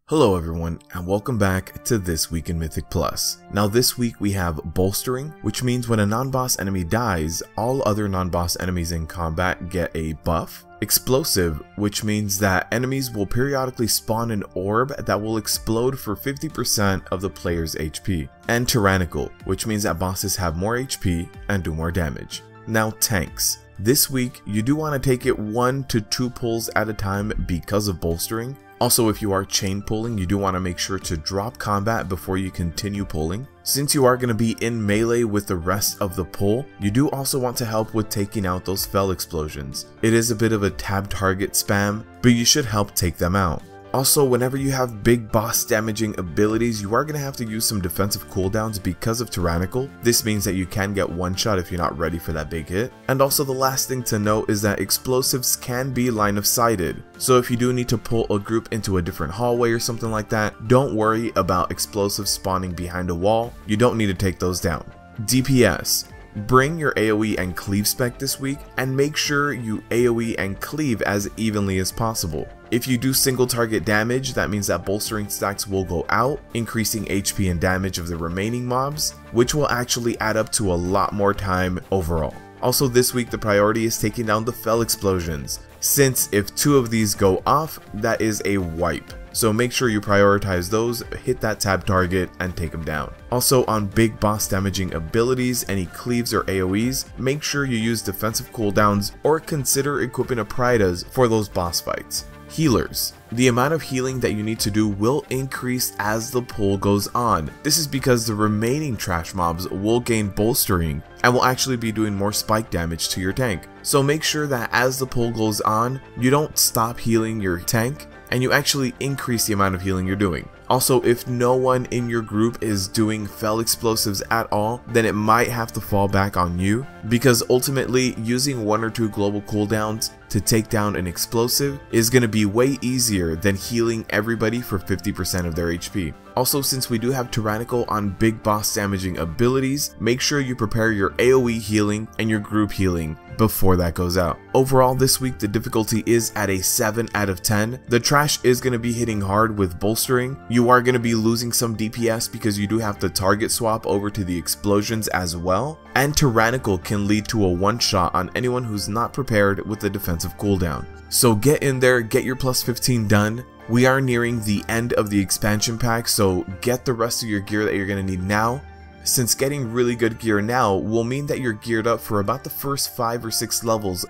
Hello everyone, and welcome back to This Week in Mythic Plus. Now this week we have Bolstering, which means when a non-boss enemy dies, all other non-boss enemies in combat get a buff. Explosive, which means that enemies will periodically spawn an orb that will explode for 50% of the player's HP. And Tyrannical, which means that bosses have more HP and do more damage. Now tanks. This week, you do want to take it 1 to 2 pulls at a time because of Bolstering. Also, if you are chain pulling, you do want to make sure to drop combat before you continue pulling. Since you are going to be in melee with the rest of the pull, you do also want to help with taking out those fell explosions. It is a bit of a tab target spam, but you should help take them out. Also, whenever you have big boss damaging abilities, you are going to have to use some defensive cooldowns because of Tyrannical. This means that you can get one shot if you're not ready for that big hit. And also the last thing to note is that explosives can be line of sighted. So if you do need to pull a group into a different hallway or something like that, don't worry about explosives spawning behind a wall. You don't need to take those down. DPS. Bring your AoE and cleave spec this week and make sure you AoE and cleave as evenly as possible. If you do single target damage, that means that bolstering stacks will go out, increasing HP and damage of the remaining mobs, which will actually add up to a lot more time overall. Also this week the priority is taking down the fell explosions, since if 2 of these go off, that is a wipe. So make sure you prioritize those, hit that tab target, and take them down. Also on big boss damaging abilities, any cleaves or AoEs, make sure you use defensive cooldowns or consider equipping a Pridas for those boss fights. Healers. The amount of healing that you need to do will increase as the pull goes on. This is because the remaining trash mobs will gain bolstering and will actually be doing more spike damage to your tank. So make sure that as the pull goes on, you don't stop healing your tank and you actually increase the amount of healing you're doing. Also, if no one in your group is doing fell explosives at all, then it might have to fall back on you, because ultimately using 1 or 2 global cooldowns to take down an explosive is going to be way easier than healing everybody for 50% of their HP. Also, since we do have Tyrannical on big boss damaging abilities, make sure you prepare your AoE healing and your group healing before that goes out. Overall this week the difficulty is at a 7 out of 10. The trash is going to be hitting hard with bolstering. You are going to be losing some DPS because you do have to target swap over to the explosions as well. And Tyrannical can lead to a one-shot on anyone who's not prepared with the defensive cooldown. So get in there, get your plus 15 done. We are nearing the end of the expansion pack, so get the rest of your gear that you're going to need now, since getting really good gear now will mean that you're geared up for about the first 5 or 6 levels.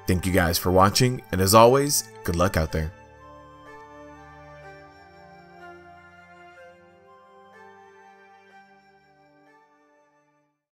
Thank you guys for watching, and as always, good luck out there.